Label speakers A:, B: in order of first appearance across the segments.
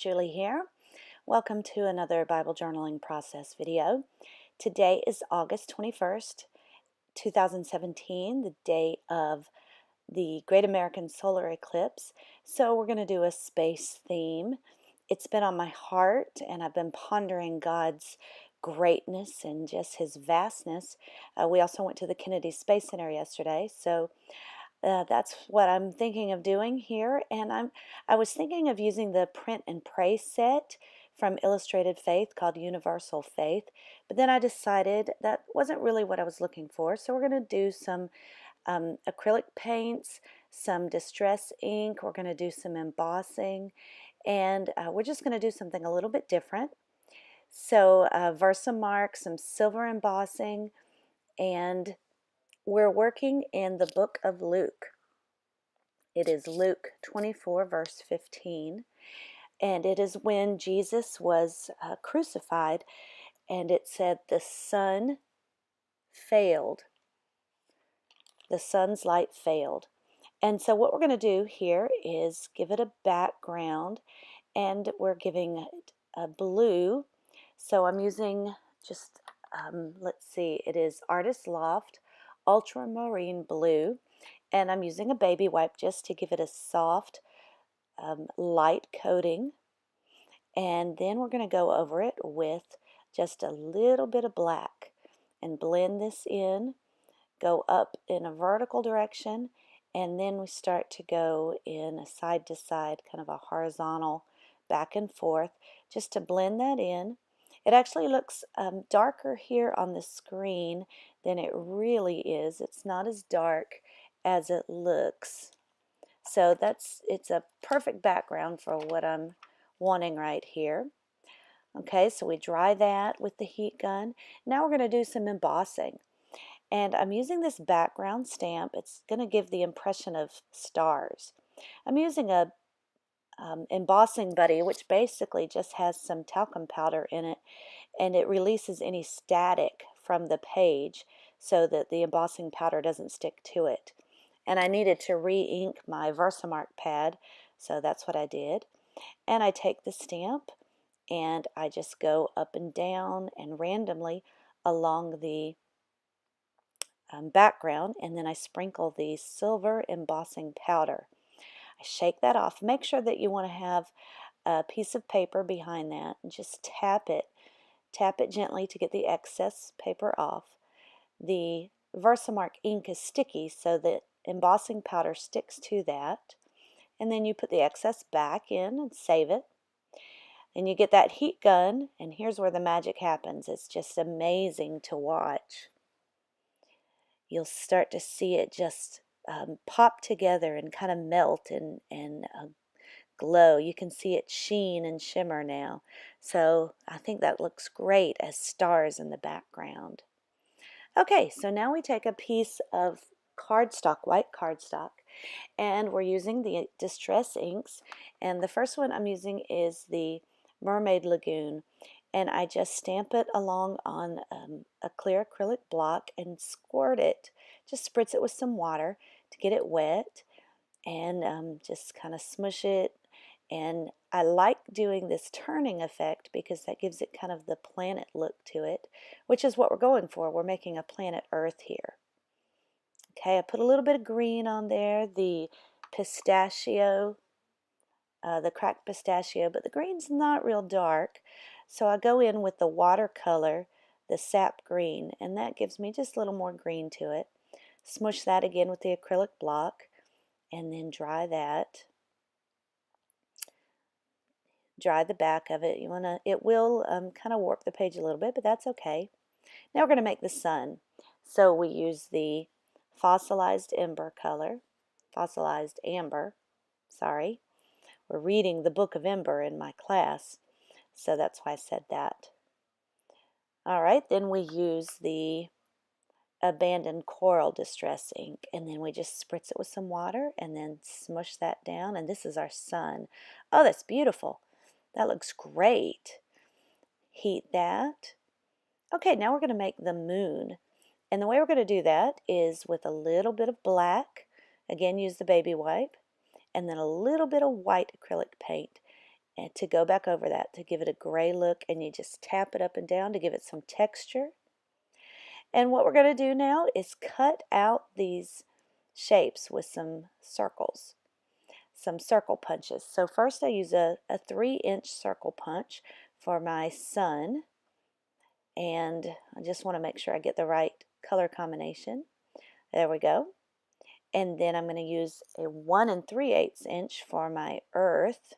A: Julie here. Welcome to another Bible journaling process video. Today is August 21st, 2017, the day of the Great American Solar Eclipse. So we're going to do a space theme. It's been on my heart and I've been pondering God's greatness and just His vastness. We also went to the Kennedy Space Center yesterday, so that's what I'm thinking of doing here. And I was thinking of using the print and pray set from Illustrated Faith called Universal Faith, but then I decided that wasn't really what I was looking for. So we're going to do some acrylic paints, some distress ink, we're going to do some embossing, and we're just going to do something a little bit different. So Versamark, some silver embossing, and we're working in the book of Luke. It is Luke 24, verse 15, and it is when Jesus was crucified, and it said the sun failed. The sun's light failed. And so what we're going to do here is give it a background, and we're giving it a blue. So I'm using just, let's see, it is Artist Loft Ultramarine Blue, and I'm using a baby wipe just to give it a soft, light coating. And then we're going to go over it with just a little bit of black and blend this in, go up in a vertical direction, and then we start to go in a side to side, kind of a horizontal back and forth, just to blend that in. It actually looks darker here on the screen than it really is. It's not as dark as it looks. So it's a perfect background for what I'm wanting right here. Okay, so we dry that with the heat gun. Now we're going to do some embossing. And I'm using this background stamp. It's going to give the impression of stars. I'm using a embossing buddy, which basically just has some talcum powder in it, and it releases any static from the page so that the embossing powder doesn't stick to it. And I needed to re-ink my Versamark pad, so that's what I did. And I take the stamp and I just go up and down and randomly along the background, and then I sprinkle the silver embossing powder. I shake that off. Make sure that you want to have a piece of paper behind that and just tap it gently to get the excess paper off. The Versamark ink is sticky, so the embossing powder sticks to that, and then you put the excess back in and save it. And you get that heat gun, and here's where the magic happens. It's just amazing to watch. You'll start to see it just pop together and kind of melt and glow. You can see it sheen and shimmer now. So I think that looks great as stars in the background. Okay, so now we take a piece of cardstock, white cardstock, and we're using the Distress inks. And the first one I'm using is the Mermaid Lagoon. And I just stamp it along on a clear acrylic block and squirt it, just spritz it with some water to get it wet, and just kind of smush it. And I like doing this turning effect because that gives it kind of the planet look to it, which is what we're going for. We're making a planet Earth here. Okay, I put a little bit of green on there, the pistachio, the cracked pistachio, but the green's not real dark. So I go in with the watercolor, the sap green, and that gives me just a little more green to it. Smush that again with the acrylic block, and then dry that. Dry the back of it. It will kind of warp the page a little bit, but that's okay. Now we're going to make the sun. So we use the fossilized amber, sorry. We're reading the book of Ember in my class, so that's why I said that. All right, then we use the Abandoned Coral Distress ink, and then we just spritz it with some water and then smush that down, and this is our sun. Oh, that's beautiful. That looks great. Heat that. Okay, now we're going to make the moon. And the way we're going to do that is with a little bit of black. Again, use the baby wipe. And then a little bit of white acrylic paint. and to go back over that, to give it a gray look, and you just tap it up and down to give it some texture. And what we're going to do now is cut out these shapes with some circles, some circle punches. So first I use a 3-inch circle punch for my sun, and I just want to make sure I get the right color combination. There we go. And then I'm going to use a 1 3/8 inch for my earth.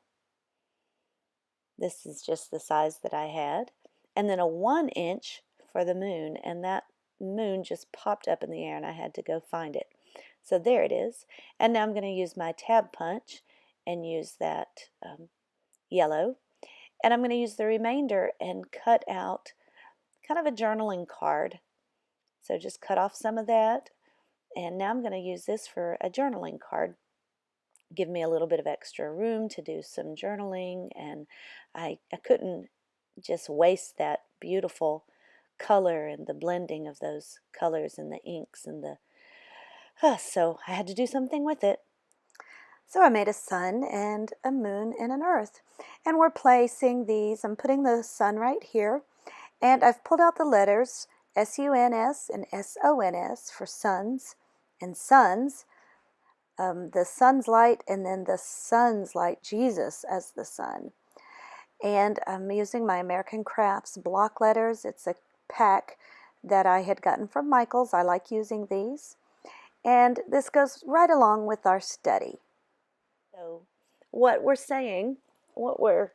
A: This is just the size that I had. And then a 1 inch for the moon, and that moon just popped up in the air and I had to go find it. So there it is. And now I'm going to use my tab punch and use that yellow. And I'm going to use the remainder and cut out kind of a journaling card. So just cut off some of that. And now I'm going to use this for a journaling card. Give me a little bit of extra room to do some journaling, and I couldn't just waste that beautiful color and the blending of those colors and the inks and the so I had to do something with it. So I made a sun and a moon and an earth, and we're placing these. I'm putting the sun right here, and I've pulled out the letters SUNS and SONS for suns and suns. The sun's light, and then the sun's light, Jesus as the sun. And I'm using my American Crafts block letters. It's a pack that I had gotten from Michael's. I like using these. And this goes right along with our study. So what we're saying, what we're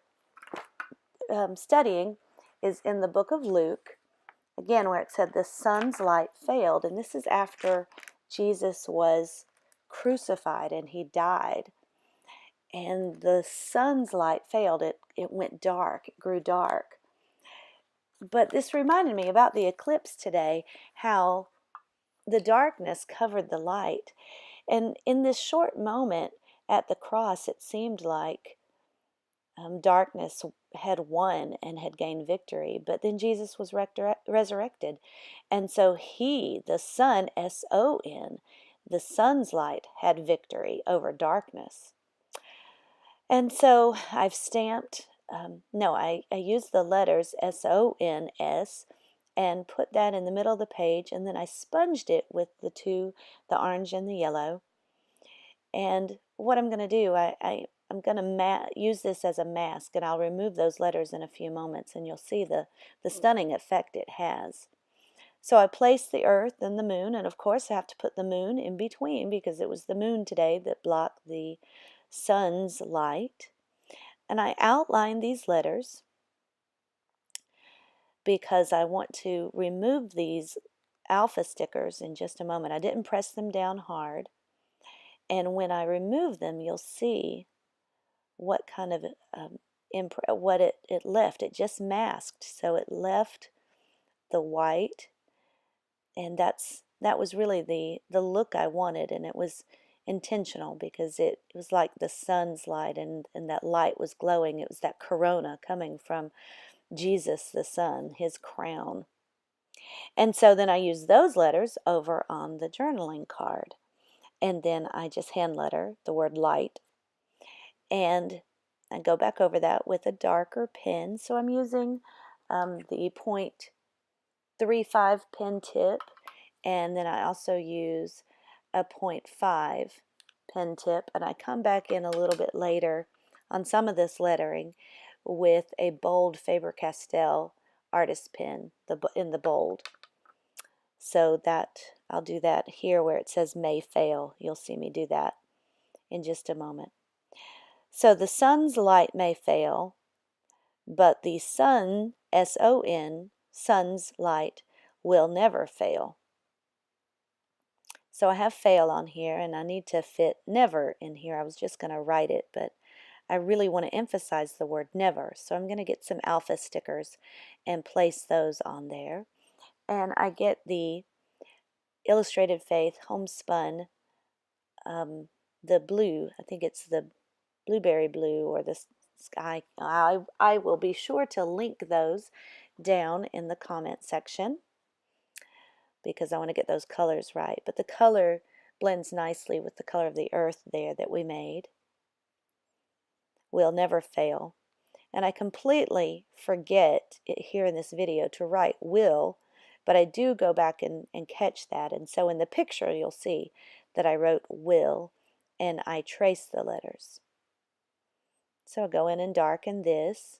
A: studying is in the book of Luke, again, where it said the sun's light failed. And this is after Jesus was crucified and he died. And the sun's light failed. It went dark. It grew dark. But this reminded me about the eclipse today, how the darkness covered the light. And in this short moment at the cross, it seemed like darkness had won and had gained victory. But then Jesus was resurrected. And so he, the sun, S-O-N, the sun's light, had victory over darkness. And so I've stamped, I used the letters SONS and put that in the middle of the page, and then I sponged it with the orange and the yellow. And what I'm going to do, I'm going to use this as a mask, and I'll remove those letters in a few moments, and you'll see the stunning effect it has. So I placed the earth and the moon, and of course I have to put the moon in between because it was the moon today that blocked the sun's light. And I outlined these letters because I want to remove these alpha stickers in just a moment. I didn't press them down hard. And when I remove them, you'll see what kind of what it left. It just masked. So it left the white, and that was really the look I wanted, and it was intentional because it was like the sun's light, and that light was glowing. It was that corona coming from Jesus the sun, his crown. And so then I used those letters over on the journaling card, and then I just hand letter the word light, and I go back over that with a darker pen. So I'm using the .35 pen tip, and then I also use a .5 pen tip, and I come back in a little bit later on some of this lettering with a bold Faber-Castell artist pen in the bold. So that I'll do that here where it says may fail. You'll see me do that in just a moment. So the sun's light may fail, but the sun, S-O-N, sun's light, will never fail. So I have fail on here, and I need to fit never in here. I was just going to write it, but I really want to emphasize the word never. So I'm going to get some alpha stickers and place those on there. And I get the Illustrated Faith homespun, the blue. I think it's the blueberry blue or the sky. I will be sure to link those down in the comment section because I want to get those colors right. But the color blends nicely with the color of the earth there that we made. Will never fail. And I completely forget here in this video to write will, but I do go back and catch that. And so in the picture, you'll see that I wrote will, and I trace the letters. So I'll go in and darken this.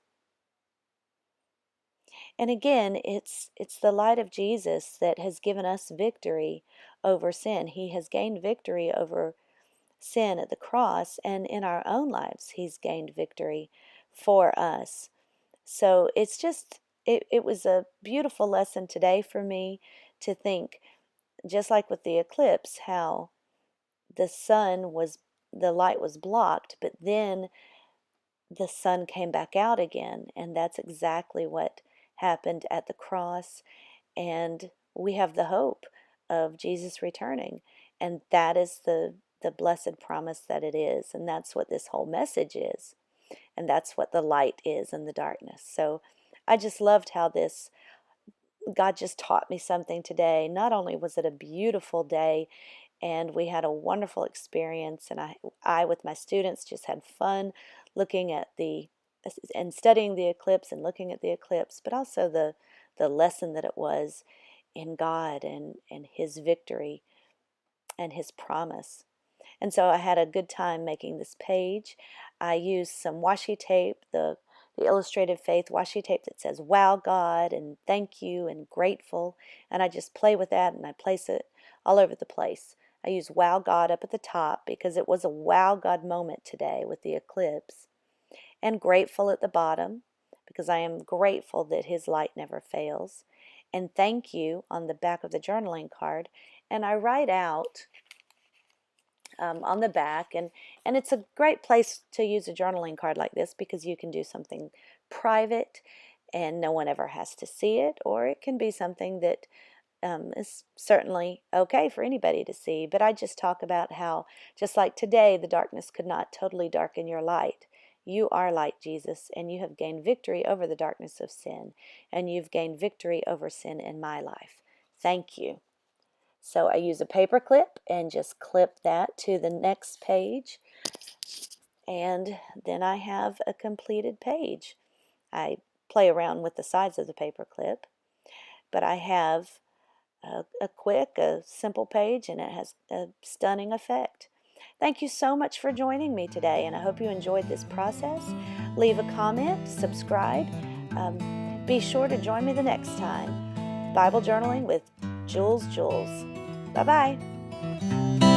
A: And again, it's the light of Jesus that has given us victory over sin. He has gained victory over sin at the cross, and in our own lives, He's gained victory for us. So it's just, it was a beautiful lesson today for me to think, just like with the eclipse, how the light was blocked, but then the sun came back out again. And that's exactly what happened at the cross. And we have the hope of Jesus returning. And that is the blessed promise that it is. And that's what this whole message is. And that's what the light is in the darkness. So I just loved how God just taught me something today. Not only was it a beautiful day, and we had a wonderful experience, and I with my students just had fun looking at and studying the eclipse and looking at the eclipse, but also the lesson that it was in God and His victory and His promise. And so I had a good time making this page. I used some washi tape, the Illustrated Faith washi tape that says "Wow God" and "Thank you" and "Grateful," and I just play with that and I place it all over the place. I use "Wow God" up at the top because it was a wow God moment today with the eclipse, and "Grateful" at the bottom because I am grateful that His light never fails, and "Thank you" on the back of the journaling card. And I write out on the back, and it's a great place to use a journaling card like this because you can do something private and no one ever has to see it, or it can be something that is certainly okay for anybody to see. But I just talk about how, just like today, the darkness could not totally darken your light. You are light, Jesus, and you have gained victory over the darkness of sin, and you've gained victory over sin in my life. Thank you. So I use a paper clip and just clip that to the next page, and then I have a completed page. I play around with the sides of the paper clip, but I have a simple page, and it has a stunning effect. Thank you so much for joining me today, and I hope you enjoyed this process. Leave a comment, subscribe. Be sure to join me the next time. Bible Journaling with Jules. Bye-bye.